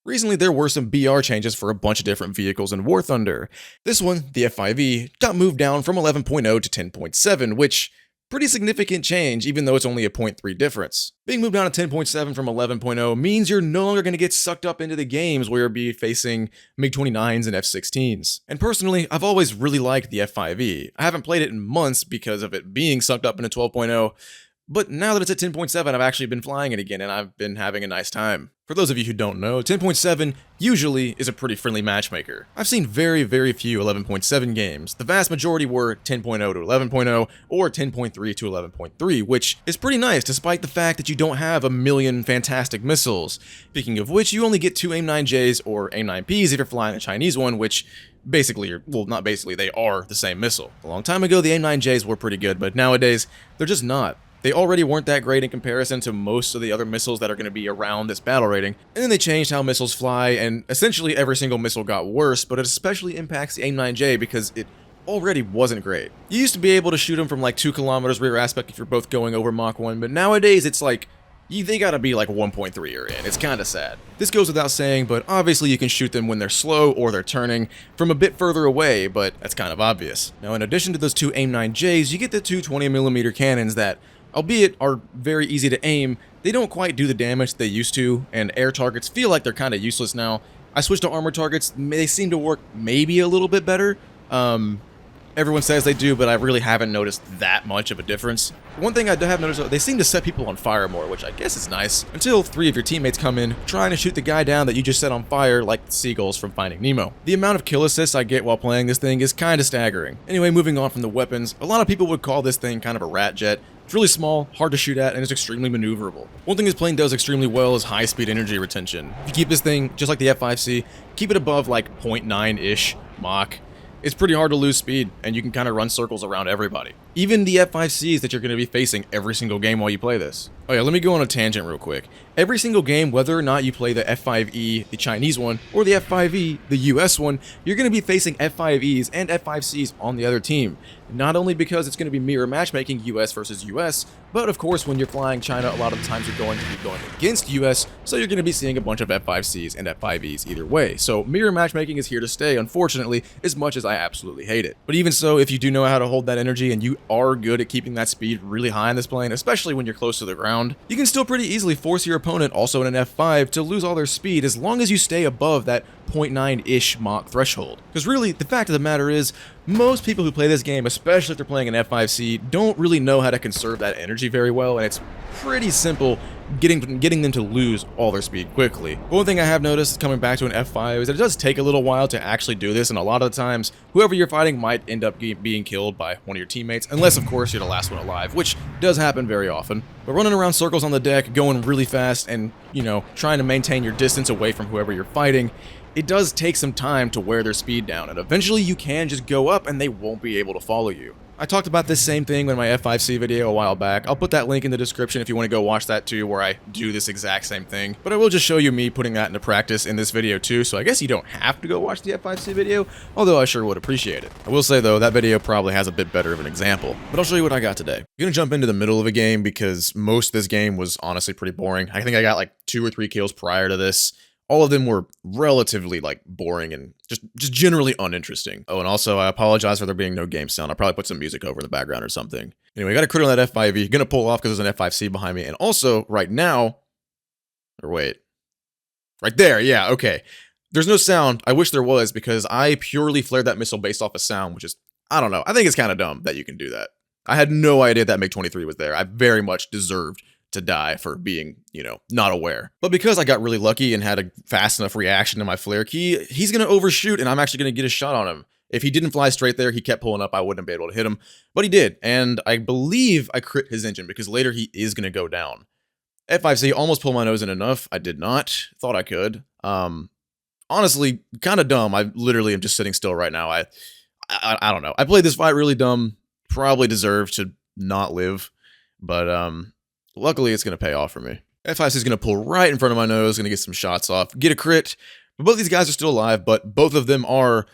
Recently, there were some BR changes for a bunch of different vehicles in War Thunder. This one, the F-5E, got moved down from 11.0 to 10.7, which pretty significant change even though it's only a 0.3 difference. Being moved down to 10.7 from 11.0 means you're no longer going to get sucked up into the games where you'll be facing MiG-29s and F-16s. And personally, I've always really liked the F-5E. I haven't played it in months because of it being sucked up into 12.0, but now that it's at 10.7, I've actually been flying it again and I've been having a nice time. For those of you who don't know, 10.7 usually is a pretty friendly matchmaker. I've seen very few 11.7 games. The vast majority were 10.0 to 11.0 or 10.3 to 11.3, which is pretty nice despite the fact that you don't have a million fantastic missiles. Speaking of which, you only get 2 AIM-9Js or AIM-9Ps if you're flying a Chinese one, which basically, well, not basically, they are the same missile. A long time ago, the AIM-9Js were pretty good, but nowadays, they're just not. They already weren't that great in comparison to most of the other missiles that are going to be around this battle rating, and then they changed how missiles fly, and essentially every single missile got worse, but it especially impacts the AIM-9J because it already wasn't great. You used to be able to shoot them from like 2 kilometers rear aspect if you're both going over Mach 1, but nowadays it's like, they gotta be like 1.3 or in. It's kinda sad. This goes without saying, but obviously you can shoot them when they're slow or they're turning from a bit further away, but that's kind of obvious. Now, in addition to those 2 AIM-9Js, you get the 2 20mm cannons that, albeit are very easy to aim, they don't quite do the damage they used to, and air targets feel like they're kind of useless now. I switched to armor targets, they seem to work maybe a little bit better. Everyone says they do, but I really haven't noticed that much of a difference. One thing I have noticed, they seem to set people on fire more, which I guess is nice, until 3 of your teammates come in trying to shoot the guy down that you just set on fire like the seagulls from Finding Nemo. The amount of kill assists I get while playing this thing is kind of staggering. Anyway, moving on from the weapons, a lot of people would call this thing kind of a rat jet. It's really small, hard to shoot at, and it's extremely maneuverable. One thing this plane does extremely well is high-speed energy retention. If you keep this thing, just like the F-5C, keep it above like 0.9-ish Mach, it's pretty hard to lose speed, and you can kind of run circles around everybody. Even the F-5Cs that you're going to be facing every single game while you play this. Oh yeah, let me go on a tangent real quick. Every single game, whether or not you play the F-5E, the Chinese one, or the F-5E, the US one, you're going to be facing F-5Es and F-5Cs on the other team. Not only because it's going to be mirror matchmaking US versus US, but of course when you're flying China, a lot of the times you're going to be going against US, so you're going to be seeing a bunch of F-5Cs and F-5Es either way. So mirror matchmaking is here to stay, unfortunately, as much as I absolutely hate it. But even so, if you do know how to hold that energy and you are good at keeping that speed really high in this plane, especially when you're close to the ground, you can still pretty easily force your opponent, also in an F5, to lose all their speed as long as you stay above that 0.9-ish Mach threshold. Because really, the fact of the matter is, most people who play this game, especially if they're playing an F5C, don't really know how to conserve that energy very well, and it's pretty simple getting them to lose all their speed quickly. But one thing I have noticed coming back to an F5 is that it does take a little while to actually do this, and a lot of the times, whoever you're fighting might end up being killed by one of your teammates, unless of course you're the last one alive, which does happen very often. But running around circles on the deck, going really fast, and, you know, trying to maintain your distance away from whoever you're fighting, it does take some time to wear their speed down, and eventually you can just go up and they won't be able to follow you. I talked about this same thing in my F5C video a while back. I'll put that link in the description if you want to go watch that too, where I do this exact same thing. But I will just show you me putting that into practice in this video too, so I guess you don't have to go watch the F5C video, although I sure would appreciate it. I will say though, that video probably has a bit better of an example. But I'll show you what I got today. I'm gonna jump into the middle of a game because most of this game was honestly pretty boring. I think I got like 2 or 3 kills prior to this. All of them were relatively like boring and just generally uninteresting. Oh, and also I apologize for there being no game sound. I'll probably put some music over in the background or something. Anyway, I got a crit on that F-5E. Gonna pull off because there's an F-5C behind me. And also right now, or wait, right there. Yeah, okay. There's no sound. I wish there was because I purely flared that missile based off of sound, which is, I don't know. I think it's kind of dumb that you can do that. I had no idea that MiG-23 was there. I very much deserved to die for being, you know, not aware. But because I got really lucky and had a fast enough reaction to my flare key, he's going to overshoot and I'm actually going to get a shot on him. If he didn't fly straight there, he kept pulling up, I wouldn't be able to hit him. But he did, and I believe I crit his engine because later he is going to go down. F-5C almost pulled my nose in enough. I did not. Thought I could. Honestly, kind of dumb. I literally am just sitting still right now. I don't know. I played this fight really dumb. Probably deserved to not live. But, luckily, it's going to pay off for me. F-5C is going to pull right in front of my nose, going to get some shots off, get a crit. But both these guys are still alive, but both of them are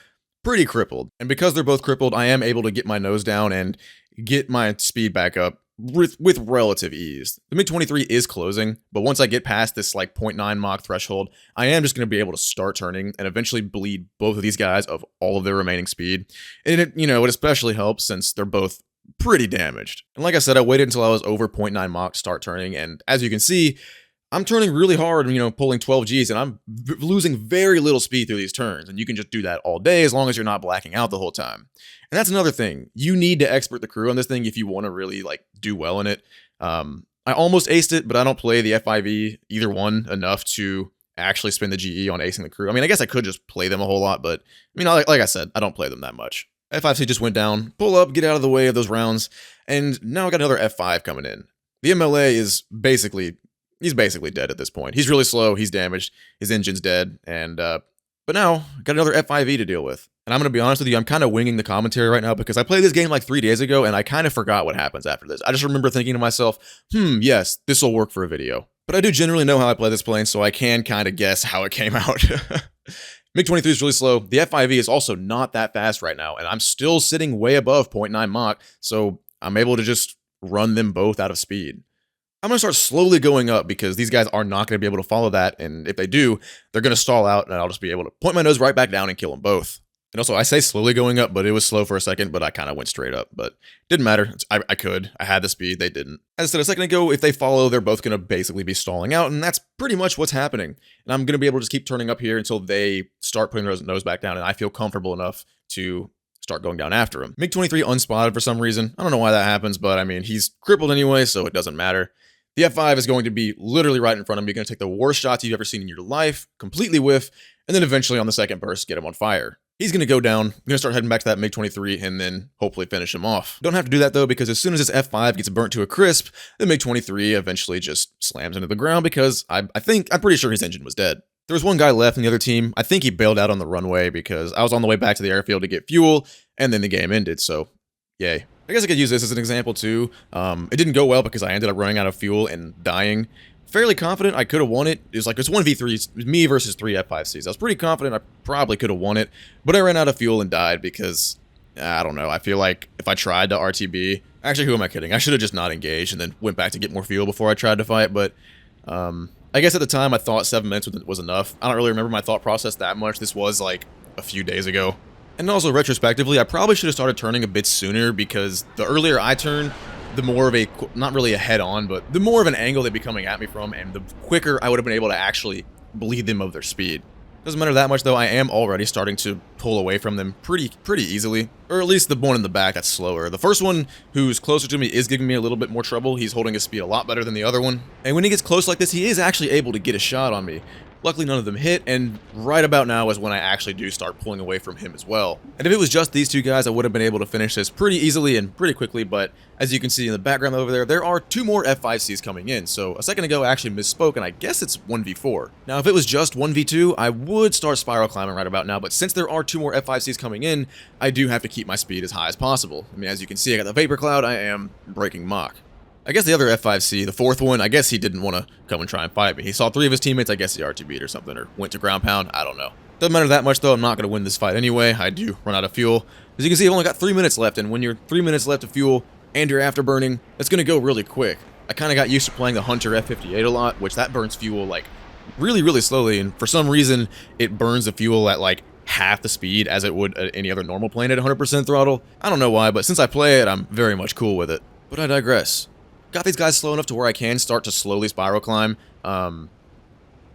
pretty crippled. And because they're both crippled, I am able to get my nose down and get my speed back up with relative ease. The MiG-23 is closing, but once I get past this like 0.9 Mach threshold, I am just going to be able to start turning and eventually bleed both of these guys of all of their remaining speed. And it especially helps since they're both pretty damaged. And like I said, I waited until I was over 0.9 Mach to start turning, and as you can see, I'm turning really hard, pulling 12 Gs, and I'm losing very little speed through these turns, and you can just do that all day as long as you're not blacking out the whole time. And that's another thing. You need to expert the crew on this thing if you want to really, do well in it. I almost aced it, but I don't play the F-5E, either one, enough to actually spend the GE on acing the crew. I guess I could just play them a whole lot, but, like I said, I don't play them that much. F-5C just went down, pull up, get out of the way of those rounds, and now I got another F-5 coming in. The MLA is he's basically dead at this point. He's really slow, he's damaged, his engine's dead, and, but now, got another F-5E to deal with. And I'm going to be honest with you, I'm kind of winging the commentary right now because I played this game like 3 days ago, and I kind of forgot what happens after this. I just remember thinking to myself, yes, this will work for a video. But I do generally know how I play this plane, so I can kind of guess how it came out. MiG-23 is really slow. The F-5E is also not that fast right now, and I'm still sitting way above 0.9 Mach, so I'm able to just run them both out of speed. I'm going to start slowly going up because these guys are not going to be able to follow that, and if they do, they're going to stall out, and I'll just be able to point my nose right back down and kill them both. And also, I say slowly going up, but it was slow for a second, but I kind of went straight up. But didn't matter. I could. I had the speed. They didn't. As I said a second ago, if they follow, they're both going to basically be stalling out, and that's pretty much what's happening. And I'm going to be able to just keep turning up here until they start putting their nose back down, and I feel comfortable enough to start going down after him. MiG-23 unspotted for some reason. I don't know why that happens, but he's crippled anyway, so it doesn't matter. The F-5 is going to be literally right in front of him. You're going to take the worst shots you've ever seen in your life, completely whiff, and then eventually on the second burst, get him on fire. He's going to go down. I'm going to start heading back to that MiG-23 and then hopefully finish him off. Don't have to do that though, because as soon as this F-5 gets burnt to a crisp, the MiG-23 eventually just slams into the ground because I'm pretty sure his engine was dead. There was one guy left in the other team. I think he bailed out on the runway because I was on the way back to the airfield to get fuel, and then the game ended, so yay. I guess I could use this as an example too. It didn't go well because I ended up running out of fuel and dying. Fairly confident I could have won it. It's 1v3, it's me versus 3 F-5Cs. I was pretty confident I probably could have won it, but I ran out of fuel and died because, I don't know, I feel like if I tried to RTB, actually, who am I kidding? I should have just not engaged and then went back to get more fuel before I tried to fight, but I guess at the time I thought 7 minutes was enough. I don't really remember my thought process that much. This was like a few days ago. And also, retrospectively, I probably should have started turning a bit sooner because the earlier I turn, the more of a, not really a head-on, but the more of an angle they'd be coming at me from, and the quicker I would have been able to actually bleed them of their speed. Doesn't matter that much, though. I am already starting to pull away from them pretty easily. Or at least the one in the back that's slower. The first one, who's closer to me, is giving me a little bit more trouble. He's holding his speed a lot better than the other one. And when he gets close like this, he is actually able to get a shot on me. Luckily, none of them hit, and right about now is when I actually do start pulling away from him as well. And if it was just these two guys, I would have been able to finish this pretty easily and pretty quickly, but as you can see in the background over there, there are 2 more F-5Cs coming in, so a second ago I actually misspoke, and I guess it's 1v4. Now, if it was just 1v2, I would start spiral climbing right about now, but since there are 2 more F-5Cs coming in, I do have to keep my speed as high as possible. As you can see, I got the vapor cloud, I am breaking Mach. I guess the other F-5C, the fourth one, I guess he didn't want to come and try and fight me. He saw 3 of his teammates, I guess he RTB'd or something, or went to ground pound, I don't know. Doesn't matter that much though, I'm not going to win this fight anyway. I do run out of fuel. As you can see, I've only got 3 minutes left, and when you're 3 minutes left of fuel, and you're afterburning, it's going to go really quick. I kind of got used to playing the Hunter F-58 a lot, which that burns fuel like really slowly, and for some reason, it burns the fuel at like half the speed as it would at any other normal plane at 100% throttle. I don't know why, but since I play it, I'm very much cool with it. But I digress. Got these guys slow enough to where I can start to slowly spiral climb.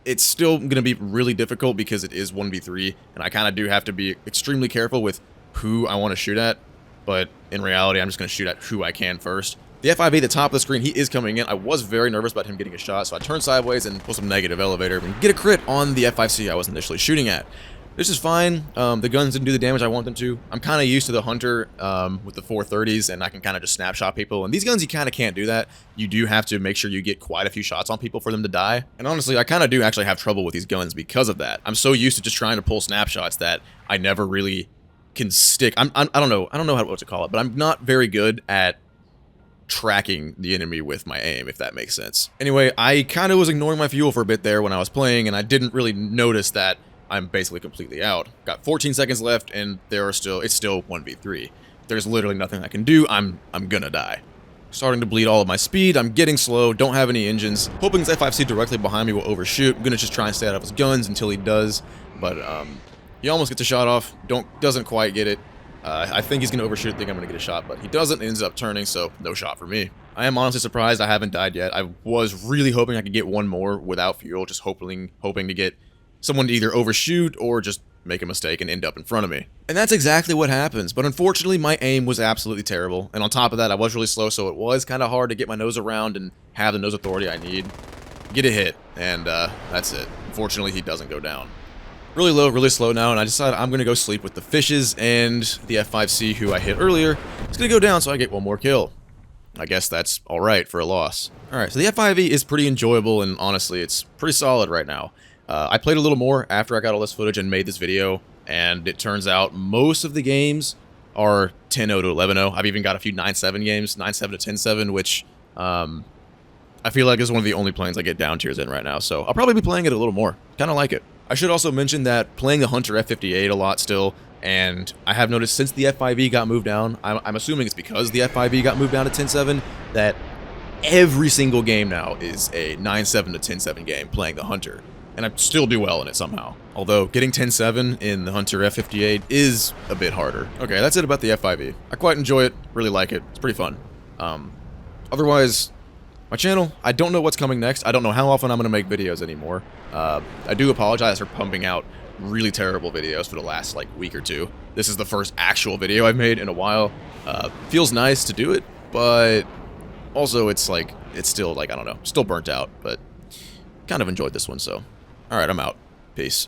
It's still going to be really difficult because it is 1v3, and I kind of do have to be extremely careful with who I want to shoot at, but in reality, I'm just going to shoot at who I can first. The F-5E at the top of the screen, he is coming in. I was very nervous about him getting a shot, so I turned sideways and pull some negative elevator and get a crit on the F-5C I was initially shooting at. This is fine. The guns didn't do the damage I want them to. I'm kind of used to the Hunter with the 430s, and I can kind of just snapshot people. And these guns, you kind of can't do that. You do have to make sure you get quite a few shots on people for them to die. And honestly, I kind of do actually have trouble with these guns because of that. I'm so used to just trying to pull snapshots that I never really can stick. I don't know what to call it, but I'm not very good at tracking the enemy with my aim, if that makes sense. Anyway, I kind of was ignoring my fuel for a bit there when I was playing, and I didn't really notice that I'm basically completely out. Got 14 seconds left, and it's still 1v3. There's literally nothing I can do. I'm gonna die. starting to bleed all of my speed. I'm getting slow, don't have any engines. Hoping this F-5C directly behind me will overshoot. I'm gonna just try and stay out of his guns until he does. But he almost gets a shot off. Doesn't quite get it. I think he's gonna overshoot, think I'm gonna get a shot, but he doesn't, ends up turning, so no shot for me. I am honestly surprised I haven't died yet. I was really hoping I could get one more without fuel, just hoping to get someone to either overshoot or just make a mistake and end up in front of me. And that's exactly what happens, but unfortunately my aim was absolutely terrible, and on top of that I was really slow, so it was kind of hard to get my nose around and have the nose authority I need. Get a hit, and that's it. Unfortunately he doesn't go down. Really low, really slow now, and I decided I'm going to go sleep with the fishes, and the F-5C who I hit earlier is going to go down so I get one more kill. I guess that's alright for a loss. Alright, so the F-5E is pretty enjoyable, and honestly, it's pretty solid right now. I played a little more after I got all this footage and made this video, and it turns out most of the games are 10-0 to 11-0. I've even got a few 9-7 games, 9-7 to 10-7, which I feel like is one of the only planes I get down tiers in right now, so I'll probably be playing it a little more. Kind of like it. I should also mention that playing the Hunter F-58 a lot still, and I have noticed since the F-5E got moved down, I'm assuming it's because the F-5E got moved down to 10-7, that every single game now is a 9-7 to 10-7 game playing the Hunter. And I still do well in it somehow. Although, getting 10-7 in the Hunter F-58 is a bit harder. Okay, that's it about the F-5E. I quite enjoy it, really like it, it's pretty fun. Otherwise, my channel, I don't know what's coming next. I don't know how often I'm going to make videos anymore. I do apologize for pumping out really terrible videos for the last, like, week or two. This is the first actual video I've made in a while. Feels nice to do it, but also it's, like, it's still, like, I don't know, still burnt out, but kind of enjoyed this one, so. Alright, I'm out. Peace.